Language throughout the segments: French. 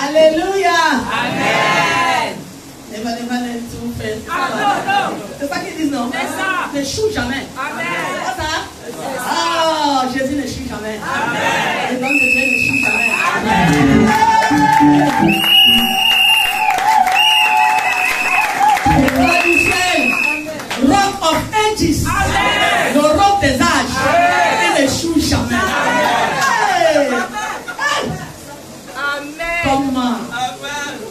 Alléluia. Amen. C'est ça qu'ils disent, non? C'est ça. Ne choue jamais. Amen. C'est ça? Ah, Jésus ne choue jamais. Amen. Le nom de Dieu ne choue jamais. Amen. Rock of Ages. Amen. Le roc des âges. Il ne choue jamais. Hey. Amen.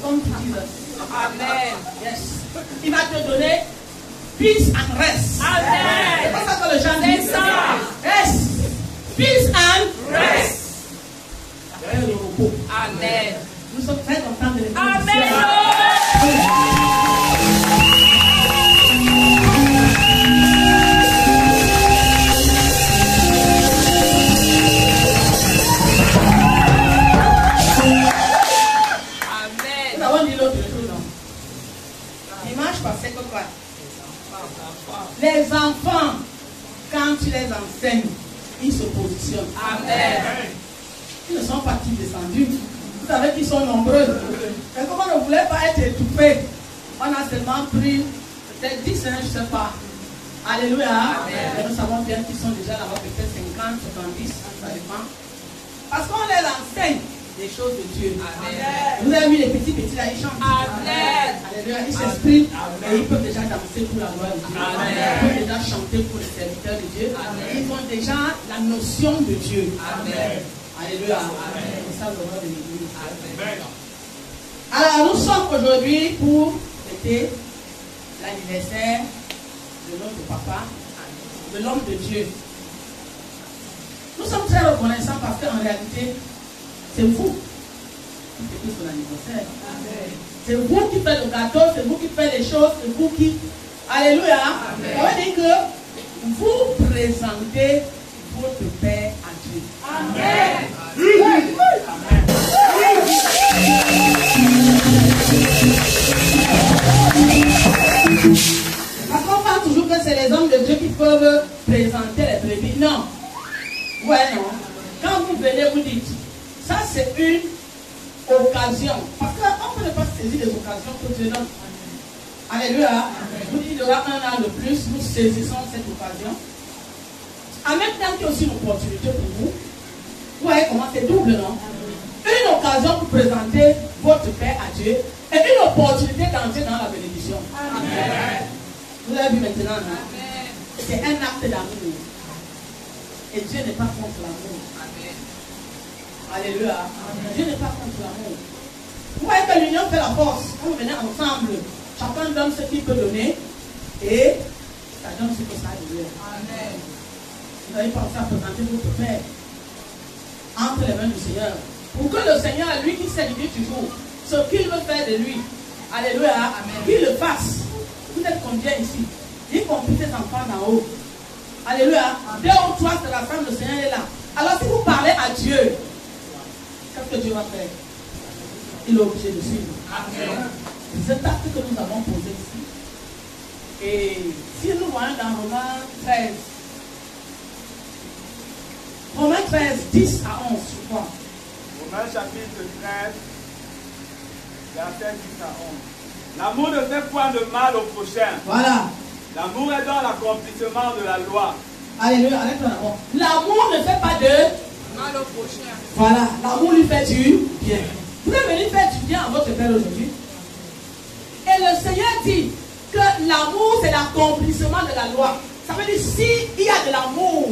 Comme Jesus. Amen. Yes. Il va te donner peace and rest. Amen. C'est pas ça que le gens disent. C'est ça. Yes. Peace and Rest. et le repos. Amen. Nous sommes très contents de les voir. Amen. Nous avons dit l'autre jour, non? Dimanche passé, quoi? Les enfants, quand tu les enseignes, ils se positionnent. Amen. Ils ne sont pas tous descendus. Vous savez qu'ils sont nombreux. Mais comme on ne voulait pas être étouffé, on a seulement pris peut-être 10, je ne sais pas. Alléluia. Mais nous savons bien qu'ils sont déjà là-bas, peut-être 50, 70, ça dépend. Parce qu'on les enseigne des choses de Dieu. Amen. Vous avez vu les petits là, ils chantent. Amen. Alléluia. Ils s'expriment et ils peuvent déjà danser pour la gloire de Dieu. Amen. Ils peuvent déjà chanter pour les serviteurs de Dieu. Amen. Ils ont déjà la notion de Dieu. Amen. Alléluia. Amen. C'est ça le roi de l'église. Amen. Alors nous sommes aujourd'hui pour fêter l'anniversaire de notre papa, de l'homme de Dieu. Nous sommes très reconnaissants parce qu'en réalité, c'est vous qui fêtez son anniversaire. C'est vous qui faites le gâteau, c'est vous qui faites les choses, c'est vous qui... Alléluia. Ça veut dire que vous présentez votre Père à Dieu. Amen. Parce qu'on pense toujours que c'est les hommes de Dieu qui peuvent présenter les brebis. Non. Ouais, non. Quand vous venez, vous dites, ça c'est une occasion. Parce qu'on ne peut pas saisir les occasions que Dieu donne. Alléluia. Vous dites, il y aura un an de plus, nous saisissons cette occasion. En même temps qu'il y a aussi une opportunité pour vous. Vous voyez comment c'est double, non? Une occasion pour présenter votre Père à Dieu et une opportunité d'entrer dans la bénédiction. Amen. Vous avez vu maintenant, non? C'est un acte d'amour. Et Dieu n'est pas contre l'amour. Alléluia. Dieu n'est pas contre l'amour. Vous voyez que l'union fait la force. Quand vous venez ensemble, chacun donne ce qu'il peut donner et ça donne ce que ça a donné. Vous avez pensé à présenter votre Père entre les mains du Seigneur. Pour que le Seigneur, lui qui sait lui toujours, ce qu'il veut faire de lui, alléluia, qu'il le fasse. Vous êtes combien ici? Y compris tes enfants d'en haut. Alléluia. 2 ou 3 de la femme, le Seigneur est là. Alors si vous parlez à Dieu, qu'est-ce que Dieu va faire? Il est obligé de suivre. C'est cet acte que nous avons posé ici. Et si nous voyons dans Romains 13, Romains 13, 10 à 11, je crois. Romains chapitre 13, verset 10 à 11. L'amour ne fait point de mal au prochain. Voilà. L'amour est dans l'accomplissement de la loi. Alléluia, arrête-toi d'abord. L'amour ne fait pas de Mal au prochain. Voilà, l'amour lui fait du bien. Vous êtes venu faire du bien à votre Père aujourd'hui. Et le Seigneur dit que l'amour c'est l'accomplissement de la loi. Ça veut dire s'il y a de l'amour,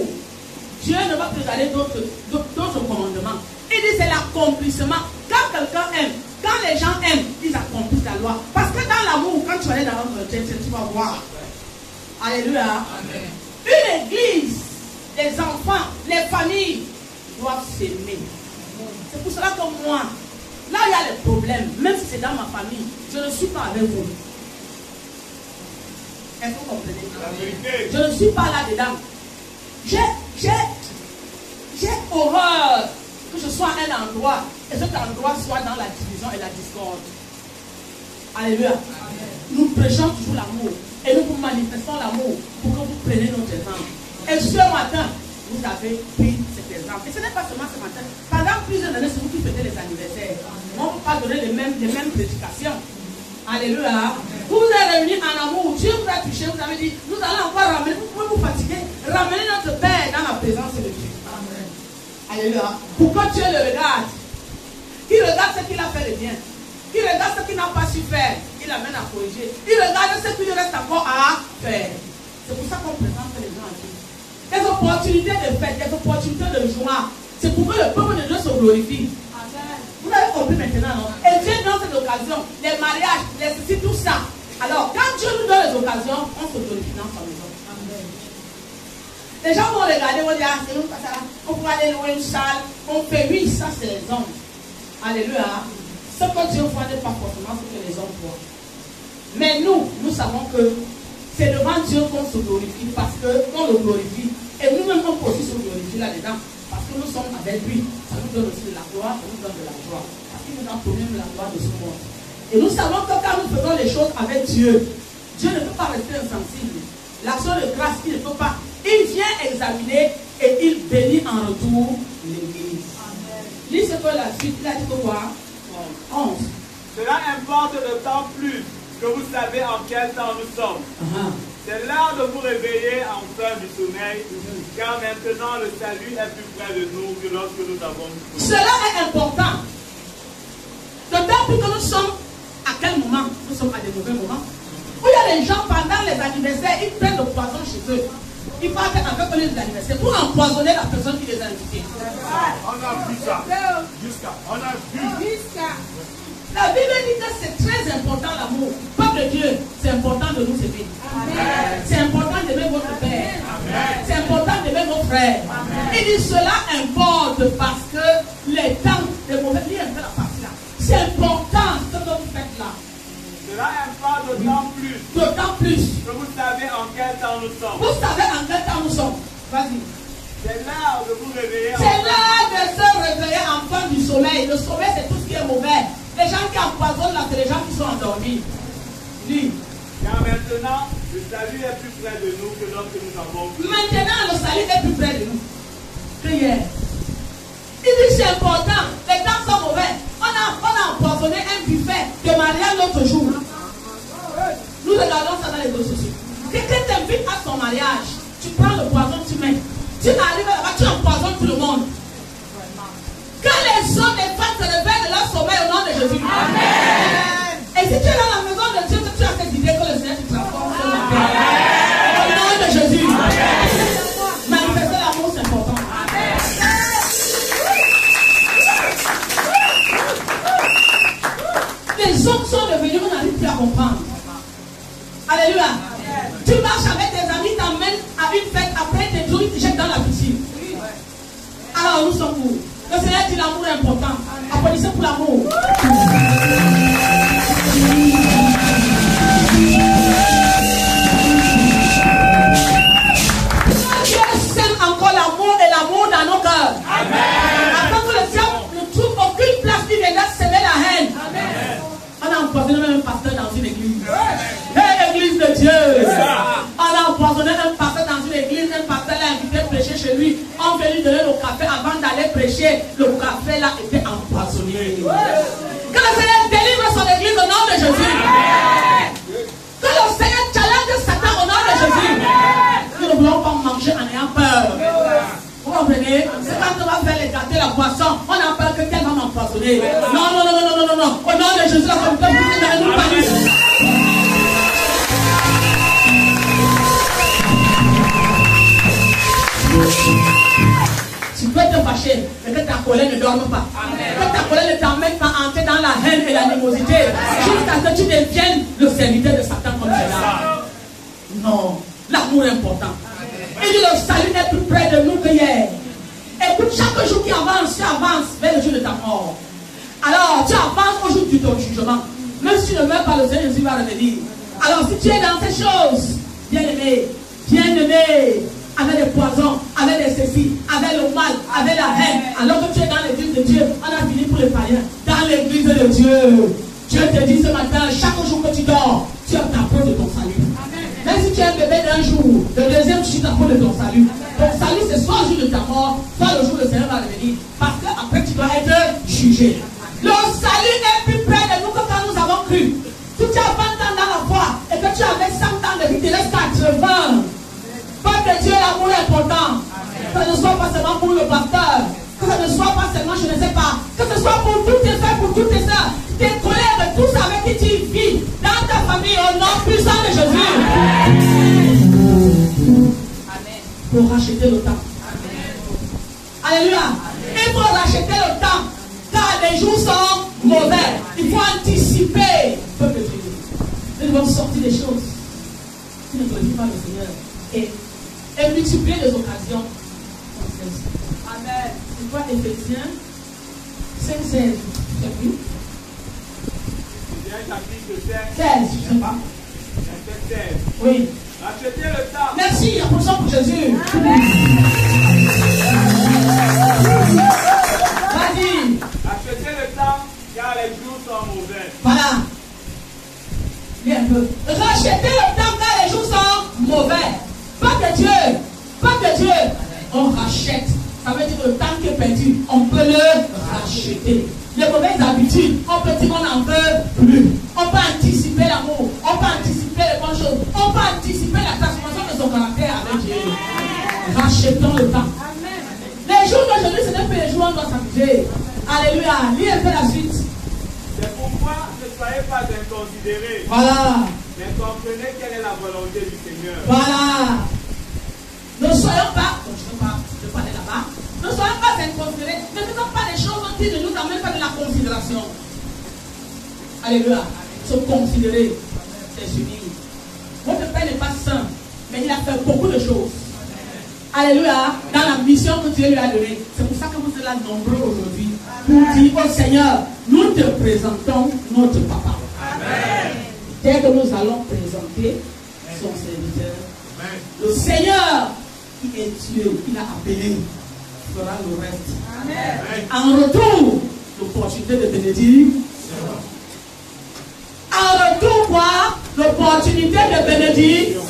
Dieu ne va plus donner d'autres commandements. Il dit c'est l'accomplissement. Quand quelqu'un aime, quand les gens aiment, ils accomplissent la loi. Parce que dans l'amour, quand tu vas aller dans notre tête, tu vas voir. Alléluia. Amen. Une église, les enfants, les familles doivent s'aimer. C'est pour cela que moi, là il y a les problèmes, même si c'est dans ma famille, je ne suis pas avec vous. Est-ce que vous comprenez? Je ne suis pas là-dedans. J'ai horreur que je sois à un endroit et cet endroit soit dans la division et la discorde. Alléluia. Nous prêchons toujours l'amour et nous vous manifestons l'amour pour que vous preniez notre exemple. Et ce matin, vous avez pris cet exemple. Et ce n'est pas seulement ce matin. Pendant pendant plusieurs années, c'est vous qui faites les anniversaires. On ne peut pas donner les mêmes prédications. Alléluia. Vous vous êtes réunis en amour. Dieu vous a touché. Vous avez dit, nous allons encore ramener. Vous pouvez vous fatiguer. Ramenez notre Père dans la présence de Dieu. Amen. Alléluia. Pourquoi Dieu le regarde? Il regarde ce qu'il a fait de bien. Il regarde ce qu'il n'a pas su faire. Il amène à corriger. Il regarde ce qu'il reste encore à faire. C'est pour ça qu'on présente les gens à Dieu. Des opportunités de fête, des opportunités de joie. C'est pour que le peuple de Dieu se glorifie. Vous avez compris maintenant, non? Et Dieu dans cette occasion, les mariages, les ceci, tout ça. Alors, quand Dieu nous donne les occasions, on se glorifie dans sa maison. Amen. Les gens vont regarder, vont dire, ah, c'est nous, ça, on peut aller louer une salle, on fait, oui, ça c'est les hommes. Alléluia. Ce que Dieu voit n'est pas forcément ce que les hommes voient. Mais nous savons que c'est devant Dieu qu'on se glorifie, parce qu'on le glorifie. Et nous-mêmes, on peut aussi se glorifier là-dedans. Parce que nous sommes avec lui, ça nous donne aussi de la gloire, ça nous donne de la joie. Parce qu'il nous a promis la gloire de ce monde. Et nous savons que quand nous faisons les choses avec Dieu, Dieu ne peut pas rester insensible. L'action de grâce, il ne peut pas. Il vient examiner et il bénit en retour l'Église. Lis ce que la suite, il a dit quoi? 11. Cela importe d'autant plus que vous savez en quel temps nous sommes. C'est l'heure de vous réveiller enfin du sommeil, car maintenant le salut est plus près de nous que lorsque nous avons cru. Cela est important. D'autant plus que nous sommes à quel moment? Nous sommes à des mauvais moments. Où il y a des gens pendant les anniversaires, ils prennent le poison chez eux. Ils partent avec eux les anniversaires pour empoisonner la personne qui les a invités. On a vu ça. On a vu. La Bible dit que c'est très important l'amour. Peuple de Dieu, c'est important de nous aimer. C'est important d'aimer votre père. C'est important d'aimer vos frères. Il dit cela importe parce que les temps de mauvais vie, un peu la partie là. C'est important ce que vous faites là. Cela importe d'autant plus. D'autant plus. Que vous savez en quel temps nous sommes. Vous savez en quel temps nous sommes. Vas-y. C'est l'heure de vous réveiller. C'est l'heure de se réveiller enfin du sommeil. Le sommeil, c'est tout ce qui est mauvais. Les gens qui empoisonnent là, c'est les gens qui sont endormis. Lis. Car maintenant, le salut est plus près de nous que lorsque nous avons cru. Maintenant, le salut est plus près de nous que hier. Il dit c'est important. Les temps sont mauvais. On a empoisonné un buffet de mariage l'autre jour. Nous regardons ça dans les réseaux sociaux. Quelqu'un t'invite à son mariage. Tu prends le poison, tu mets. Tu arrives là-bas, tu empoisonnes tout le monde. Quand les hommes et femmes se réveillent de leur sommeil au nom de Jésus. Amen. Et si tu es dans la maison de Dieu, tu as cette idée que le Seigneur te transforme sur la terre. Au nom de Jésus. Manifester l'amour, c'est important. Les hommes sont devenus, on n'arrive plus à comprendre. Alléluia. Tu marches avec tes amis, t'emmènes à une fête, après tes jours, ils te jettent dans la piscine. Alors nous sommes où? Le Seigneur dit l'amour est important. Applaudissez pour l'amour. Dieu sème encore l'amour et l'amour dans nos cœurs. Afin que le diable ne trouve aucune place qui viendra semer la haine. On a empoisonné même un pasteur dans une église. Hey, église de Dieu. On a empoisonné un pasteur dans une église. Un pasteur l'a invité à prêcher chez lui. On veut lui donner le café avant d'aller prêcher. Le café là était empoisonné. Que le Seigneur délivre son église au nom de Jésus. Que le Seigneur challenge Satan au nom de Jésus. Nous ne voulons pas manger en ayant peur. Vous comprenez? C'est quand on va faire les gâteaux, la boisson, on a peur que quelqu'un va m'empoisonner. Non. Au nom de Jésus, la communauté, vous n'avez nous pas dit. Tu peux te fâcher, mais que ta colère ne dorme pas. Que ta colère ne t'emmène pas à entrer dans la haine et l'animosité. Jusqu'à ce que tu deviennes le serviteur de Satan comme c'est là. Non, l'amour est important. Et le salut est plus près de nous que hier. Écoute, chaque jour qui avance, tu avances vers le jour de ta mort. Alors, tu avances au jour de ton jugement. Même si tu ne meurs pas, le Seigneur Jésus va revenir. Alors, si tu es dans ces choses, bien-aimé, avec des poisons, avec des ceci, avec le mal, avec la haine, alors que tu es dans l'église de Dieu, on a fini pour les païens. Dans l'église de Dieu, Dieu te dit ce matin, chaque jour que tu dors, tu t'approches de ton salut. Même si tu es un bébé d'un jour, le deuxième, tu t'approches de ton salut. Ton salut, c'est soit le jour de ta mort, soit le jour où le Seigneur va revenir. Parce qu'après, tu dois juger. Le salut est plus près de nous que quand nous avons cru. Si tu as 20 ans dans la foi et que tu avais 100 ans de vie, tu laisses 80. Peuple de Dieu, l'amour est important. Que ce ne soit pas seulement pour le pasteur, que ce ne soit pas seulement, je ne sais pas, que ce soit pour tous tes frères, pour toutes tes soeurs, tes collègues, tous avec qui tu vis, dans ta famille, au nom puissant de Jésus. Amen. Pour racheter le temps. Amen. Alléluia. Amen. Il faut racheter le temps, car les jours sont mauvais. Il faut anticiper. Peuple de Dieu, nous devons sortir des choses qui ne glorifient pas le Seigneur et multiplier les occasions. Amen. C'est quoi Éphésiens 5, 16? C'est plus. Chapitre 16, je ne sais pas. 16. Oui. Rachetez le temps. Merci, applaudissons pour Jésus. Vas-y. Rachetez le temps, car les jours sont mauvais. Voilà. Viens un peu. Rachetez le temps, car les jours sont mauvais. Pas de Dieu. Pas de Dieu. On rachète. Ça veut dire que le temps qui est perdu, on peut le racheter. Les mauvaises habitudes, on peut dire qu'on n'en veut plus. On peut anticiper l'amour. On peut anticiper les bonnes choses. On peut anticiper la transformation de son caractère avec Dieu. Rachetons le temps. Les jours d'aujourd'hui, ce n'est plus les jours où on doit s'amuser. Alléluia. Lis un peu la suite. C'est pourquoi ne soyez pas inconsidérés. Voilà. Mais comprenez quelle est la volonté du Seigneur. Voilà. Ne soyons pas, je ne vais pas aller là-bas. Ne soyons pas inconsidérés. Ne faisons pas des choses qui ne nous amènent pas de la considération. Alléluia. Se considérer, c'est s'unir. Votre Père n'est pas saint, mais il a fait beaucoup de choses. Alléluia. Dans la mission que Dieu lui a donnée. C'est pour ça que vous êtes là nombreux aujourd'hui. Pour dire au Seigneur, nous te présentons notre papa. Amen. Dès que nous allons présenter son serviteur, amen, le Seigneur qui est Dieu, qui l'a appelé, fera le reste. Amen. En retour, l'opportunité de bénédiction. En retour, quoi? L'opportunité de bénédiction.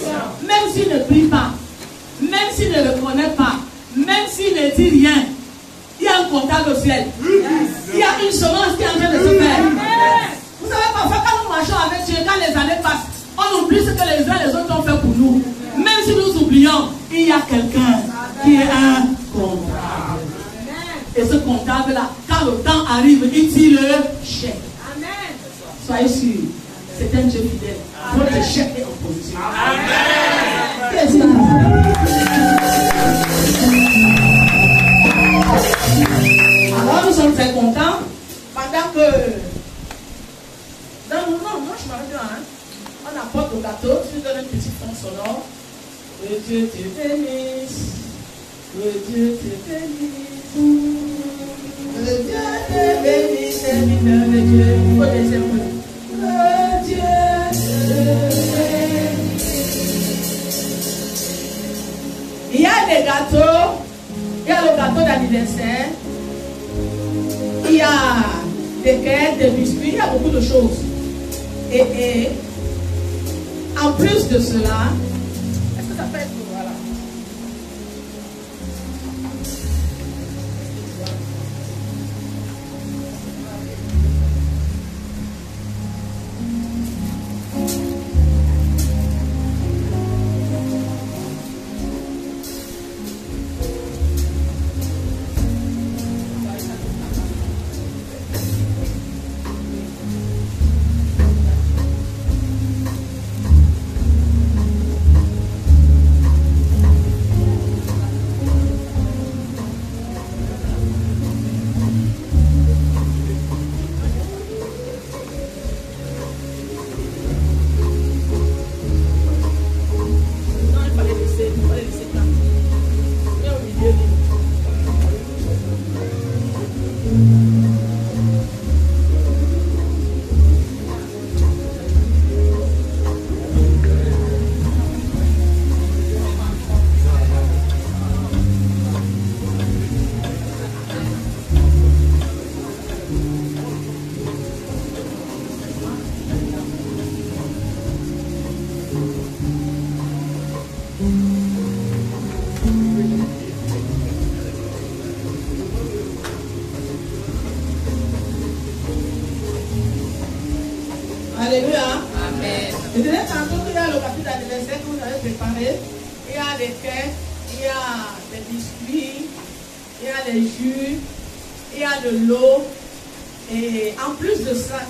Même s'il ne prie pas, même s'il ne le connaît pas, même s'il ne dit rien, il y a un comptable au ciel. Il y a une semence qui est en train de se faire. Vous savez, parfois, quand nous marchons avec Dieu, quand les années passent, on oublie ce que les uns et les autres ont fait pour nous. Même si nous oublions, il y a quelqu'un qui est un comptable. Et ce comptable-là, quand le temps arrive, il dit le chèque. Soyez sûrs, c'est un Dieu fidèle. Votre chèque est en position. Qu'est-ce que alors nous sommes très contents pendant que non, moi je m'arrête là, on apporte le gâteau, tu donnes un petit fond sonore. Que Dieu te bénisse, que Dieu te bénisse, que Dieu te bénisse, serviteur de Dieu. Il faut laisser un peu. Que Dieu te bénisse. Il y a des gâteaux, il y a le gâteau d'anniversaire, il y a des caisses, des biscuits, il y a beaucoup de choses. Et en plus de cela, est-ce que ça peut être voilà? disais tantôt qu'il y a le cadeau d'anniversaire que vous avez préparé. Il y a des cakes, il y a des biscuits, il y a des jus, il y a de l'eau. Et en plus de cela,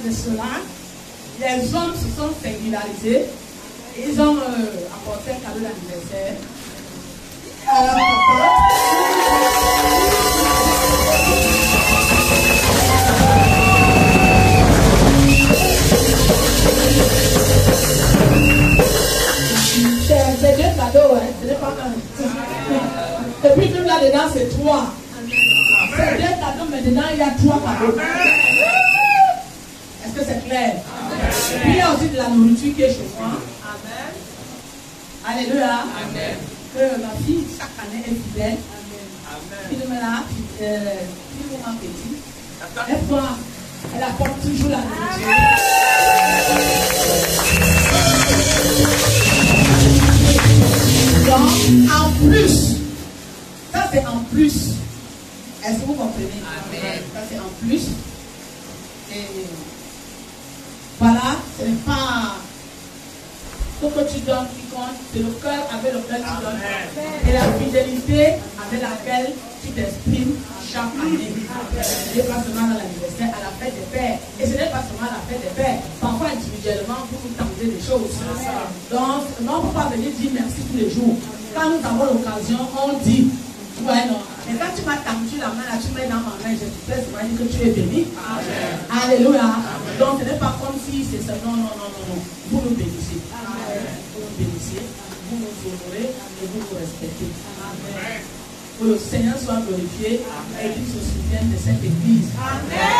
les hommes se sont singularisés. Ils ont apporté un cadeau d'anniversaire. C'est deux cadeaux, hein? Ce n'est pas un. Et puis tout là-dedans, c'est 3. C'est deux cadeaux, mais dedans, il y a 3 cadeaux. Est-ce que c'est clair? Et puis il y a aussi de la nourriture qui est chez moi. Amen. Alléluia. Amen. Que ma fille, chaque année, est fidèle. Amen. Puis me là, puis mon petit. Et toi, elle apporte toujours la nourriture. Donc, en plus, ça c'est en plus. Est-ce que vous comprenez? Amen. Ça c'est en plus. Et voilà, ce n'est pas ce que tu donnes qui compte, c'est le cœur avec lequel tu donnes. Et la fidélité avec laquelle tu t'exprimes chaque année. Ce n'est pas seulement dans l'anniversaire, à la fête des pères. Et ce n'est pas seulement à la fête des pères. Parfois individuellement, vous nous tentez des choses. Donc, on ne peut pas venir dire merci tous les jours. Quand nous avons l'occasion, on dit. Ouais, non. Et quand tu m'as tendu la main, là, tu mets dans ma main, je te plaise, que tu es béni. Amen. Alléluia. Amen. Donc, ce n'est pas comme si c'est ça. Non, non, non, non, non. Vous nous bénissez. Amen. Vous nous bénissez, vous nous honorez et vous nous respectez. Amen. Que le Seigneur soit glorifié. Amen. Et qu'il se souvienne de cette église. Amen.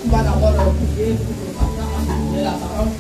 On va d'abord prier pour que le papa a donné la parole.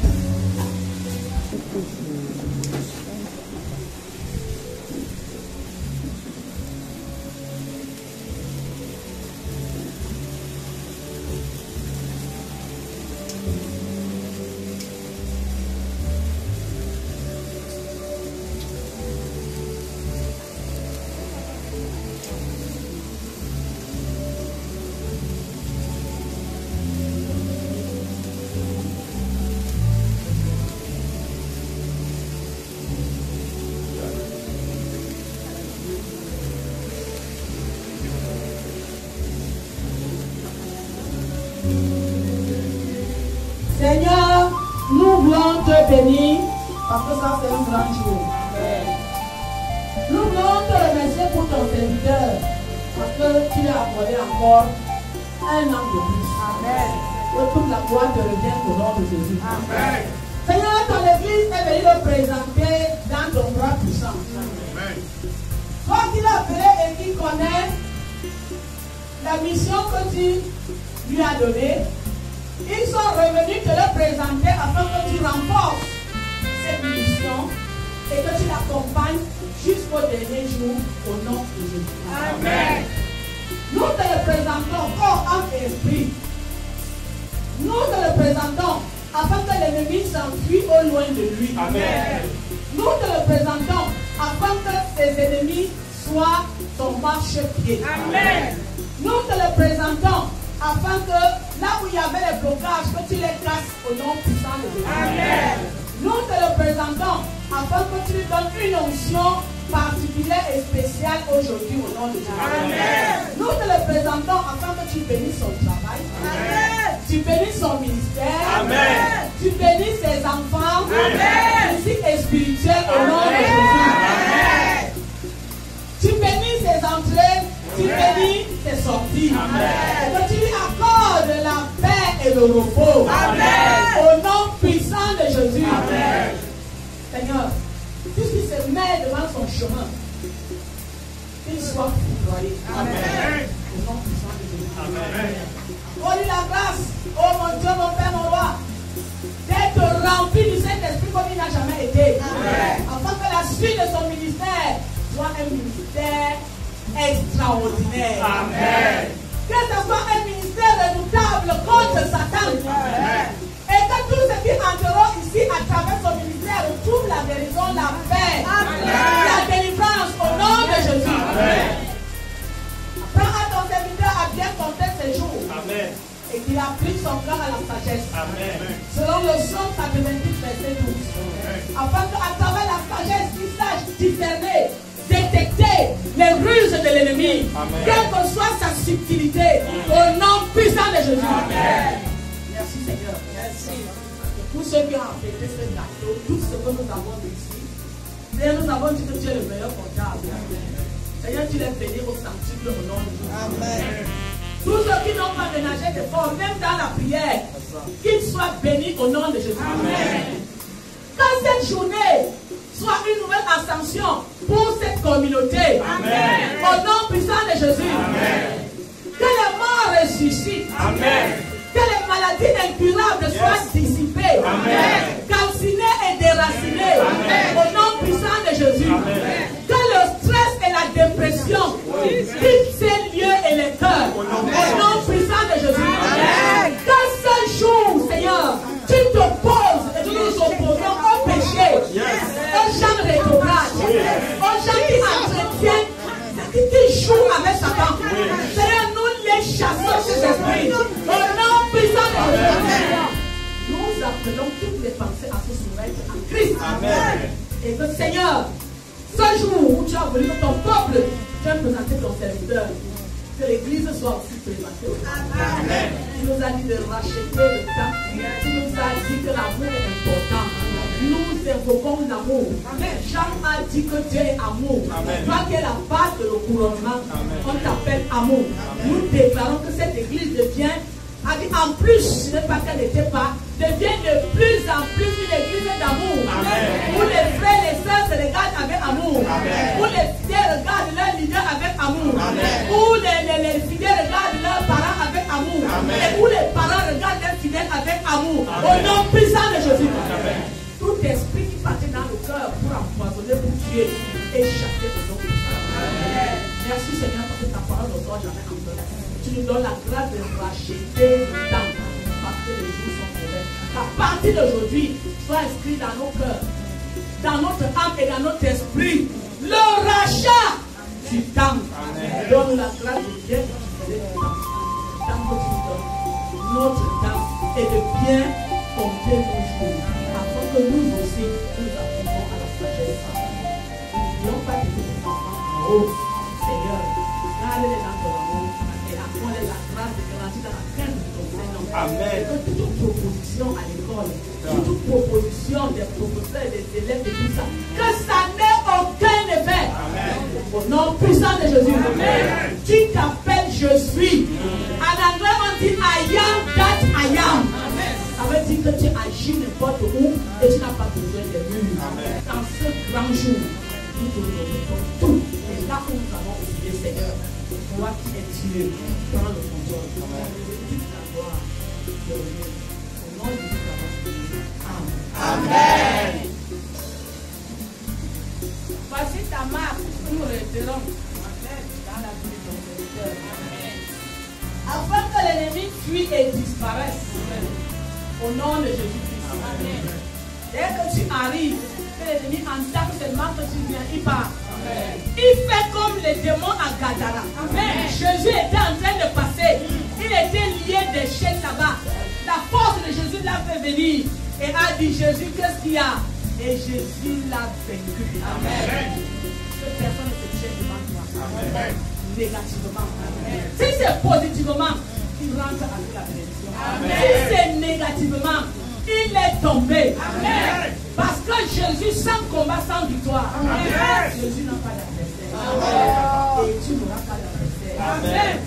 Seigneur, nous voulons te bénir parce que ça c'est un grand jour. Nous voulons te remercier pour ton serviteur parce que tu as accordé encore un an de plus. Amen. Que toute la gloire te revient au nom de Jésus. Amen. Seigneur, ton église est venue le présenter dans ton bras puissant. Amen. Toi qui l'as appelé et qui connais la mission que tu lui as donnée, ils sont revenus te le présenter afin que tu renforces cette mission et que tu l'accompagnes jusqu'au dernier jour au nom de Jésus. Amen. Nous te le présentons corps, âme et esprit. Nous te le présentons afin que l'ennemi s'enfuit au loin de lui. Amen. Nous te le présentons afin que ses ennemis soient son marchepied. Amen. Nous te le présentons afin que là où il y avait les blocages, que tu les casses au nom puissant de Jésus. Amen. Nous te le présentons afin que tu lui donnes une onction particulière et spéciale aujourd'hui au nom de Jésus. Amen. Nous te le présentons afin que tu bénisses son travail. Amen. Tu bénisses son ministère. Amen. Tu bénisses ses enfants. Amen. Physique et spirituel au nom de Jésus. Amen. Tu bénis ses entrées. Tu bénis tes sorties. Amen. Et que tu lui accordes la paix et le repos. Amen. Au nom puissant de Jésus. Amen. Seigneur, tout ce qui se met devant son chemin, qu'il soit foudroyé. Amen. Au nom puissant de Jésus. Amen. Oh, lui la grâce, oh mon Dieu, mon Père, mon roi, d'être rempli du Saint-Esprit comme il n'a jamais été. Amen. Afin que la suite de son ministère soit un ministère extraordinaire. Amen. Que ce soit un ministère redoutable contre Satan. Amen. Et que tous ceux qui entreront ici à travers son ministère retrouvent la guérison, la paix, amen, la délivrance ses jours. Amen. Et qu'il applique son cœur à la sagesse. Amen. Selon le Psaume 98, verset 12. Afin qu'à travers la sagesse, il sache discerner, détecter les ruses de l'ennemi, quelle que soit sa subtilité, au nom puissant de Jésus. Amen. Merci Seigneur. Merci. Pour ceux qui ont fêté ce gâteau, tout ce que nous avons ici, Seigneur, nous avons dit que tu es le meilleur comptable. Seigneur, tu les bénis au centuple au nom de Jésus. Amen. Tous ceux qui n'ont pas ménagé d'efforts, même dans la prière, qu'ils soient bénis au nom de Jésus. Amen. Que cette journée soit une nouvelle ascension pour cette communauté. Amen. Au nom puissant de Jésus. Amen. Que les morts ressuscitent. Amen. Que les maladies incurables soient dissipées. Amen. Calcinées et déracinées. Amen. Au nom puissant de Jésus. Amen. Que le stress et la dépression quittent ces lieux et les cœurs. Au nom puissant de Jésus. Amen. Que ce jour, Seigneur, tu t'opposes et nous nous opposons au péché, aux gens rétrogrades, aux gens qui entretiennent, qui jouent avec Satan. Seigneur, nous les chassons ces esprits. Au nom puissant de Jésus. Nous appelons toutes les pensées à se soumettre à Christ. Amen. Et que Seigneur, ce jour où tu as voulu que ton peuple, tu as présenté ton serviteur, que l'église soit aussi présentée. Amen. Tu nous as dit de racheter le temps. Tu nous as dit que l'amour est important. Nous invoquons l'amour. Jean a dit que Dieu est amour. Toi qui es la base de le couronnement, on t'appelle amour. Nous déclarons que cette église devient, en plus, ce n'est pas qu'elle n'était pas, devient de plus en plus une église d'amour. Où les frères et les sœurs se regardent avec amour. Où les fidèles regardent leur leader avec amour. Où les fidèles regardent leurs parents avec amour. Et où les parents regardent leurs fidèles avec amour. Au nom puissant de Jésus. Tout esprit qui partait dans le cœur pour empoisonner, pour tuer et chasser au nom puissant. Merci Seigneur parce que ta parole ne doit jamais entendre. Tu nous donnes la grâce de racheter le temps parce que les jours sont mauvais. À partir d'aujourd'hui, soit inscrit dans nos cœurs, dans notre âme et dans notre esprit, le rachat du temps. Donne la grâce de bien utiliser le temps. Tant que tu nous donnes notre temps et de bien compter nos jours, afin que nous aussi nous appliquons à la sagesse. N'oublions pas de nos enfants en haut. Seigneur, garde-les dans ton amour et accorde la grâce de grandir dans la crainte de ton Seigneur. Amen. Que toute proposition à l'école, toute proposition des professeurs, des élèves et tout ça, que ça n'ait aucun effet. Amen. Au nom puissant de Jésus. Amen. Tu t'appelles je suis. En anglais, on dit I am that I am. Amen. Ça veut dire que tu agis n'importe où et tu n'as pas besoin de murs. Dans ce grand jour, nous te remettons tout. Et là où nous avons oublié, Seigneur, toi qui es Dieu, prends le contrôle. Toute la gloire, le revient. Au nom de Jésus, Amen. Voici ta marque, nous resterons dans la vie de ton serviteur. Afin que l'ennemi fuit et disparaisse. Au nom de Jésus-Christ. Amen. Dès que tu arrives, que l'ennemi entend seulement que tu viens, il part. Amen. Il fait comme les démons à Gadara. Amen. Jésus était en train de passer. Il était lié des chaînes là-bas. La force de Jésus l'a fait venir. Et a dit, Jésus, qu'est-ce qu'il y a? Et Jésus l'a vaincu. Amen. Cette personne se tient devant toi. Amen. Négativement. Amen. Si c'est positivement, il rentre avec la bénédiction. Amen. Si c'est négativement, il est tombé. Amen. Parce que Jésus sans combat, sans victoire. Amen. Jésus n'a pas d'adversaire. Et tu n'auras pas d'adversaire. Amen.